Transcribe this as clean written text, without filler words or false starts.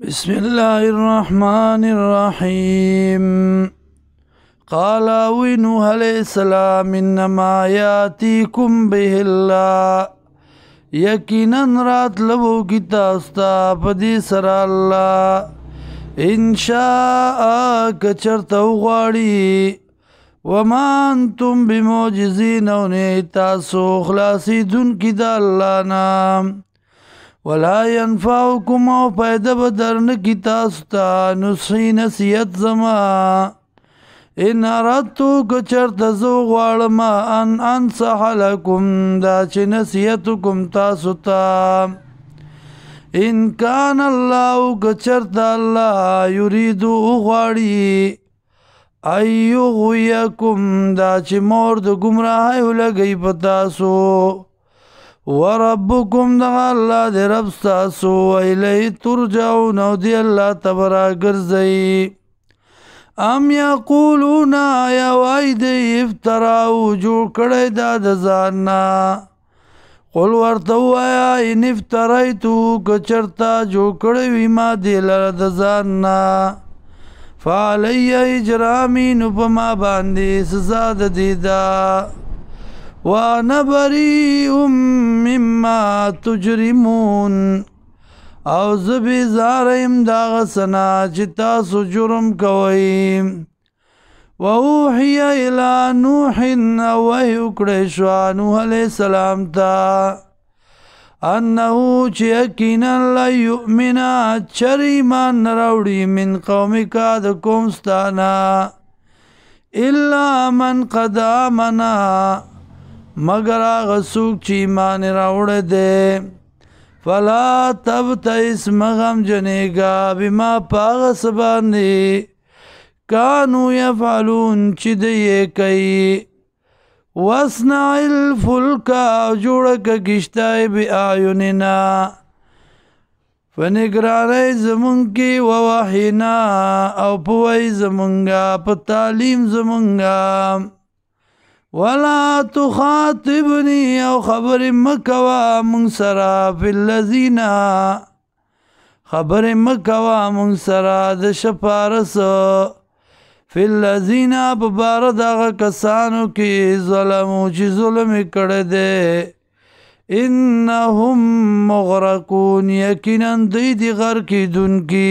بسم الله الرحمن الرحيم قال نوح عليه السلام إنما ياتيكم به الله یقینا راتلو کی تاستا پدی سر الله ان شاء کچرته غواړي وما انتم بمعجزين او نه تاسو خلاصي دن کی د الله نام ولا ينفعكم او پیدا بدرن کی تاسو ته نصحي نصیحت زما ان اردتو کچرت زو غواړم ان انصح لكم دا چې نصیحت کوم تاسو ته ان کان الله کچرت الله یرید غواړي ایو غویکم دا چې مور د گمراهی ولګي پتاسو وربکم دا الله دې رب تاسو الیه ترجعون او دی الله تبارا ګرځي ام یقولون یا وای دې افتراو جوړ کړی دا د ځان قل ورته وایا ان افتریتو کچرتا جوړ کړی وی ما دې لره د ځان فعلی اجرامی نو په ما باندې سزا د دیدا وانا بریء مما تجرمون او زبی زاریم دا غسنا چې تاسو جرم کوئ ووحی الى نوح وحی وکړی شو نوح علیہ السلام ته انه چې یقینا لا یؤمن چر ایمان نه راوړي من قومک د قوم ستانا الا من قد آمنا مگر هغه څوک چې ایمان راوړی دی فلا تبتئس مغم جنېږه بما پاغه څه باندې کانو یفعلون چې دی کوي واصنع الفلک او جوړه که کشتۍ بأعیننا په نګرانۍ زمونږ کې ووحینا او په وحی زمونږه په تعلیم زمونږه ولا تخاطبني او خبر مکوا من سرا فی الذین خبر مکوا من سرا د شپارس فی الذین ببار دغه کسانو کې ظلمو چې ظلم کړی دی انهم مغرقون یقینا دوی دی غرق کیدونکي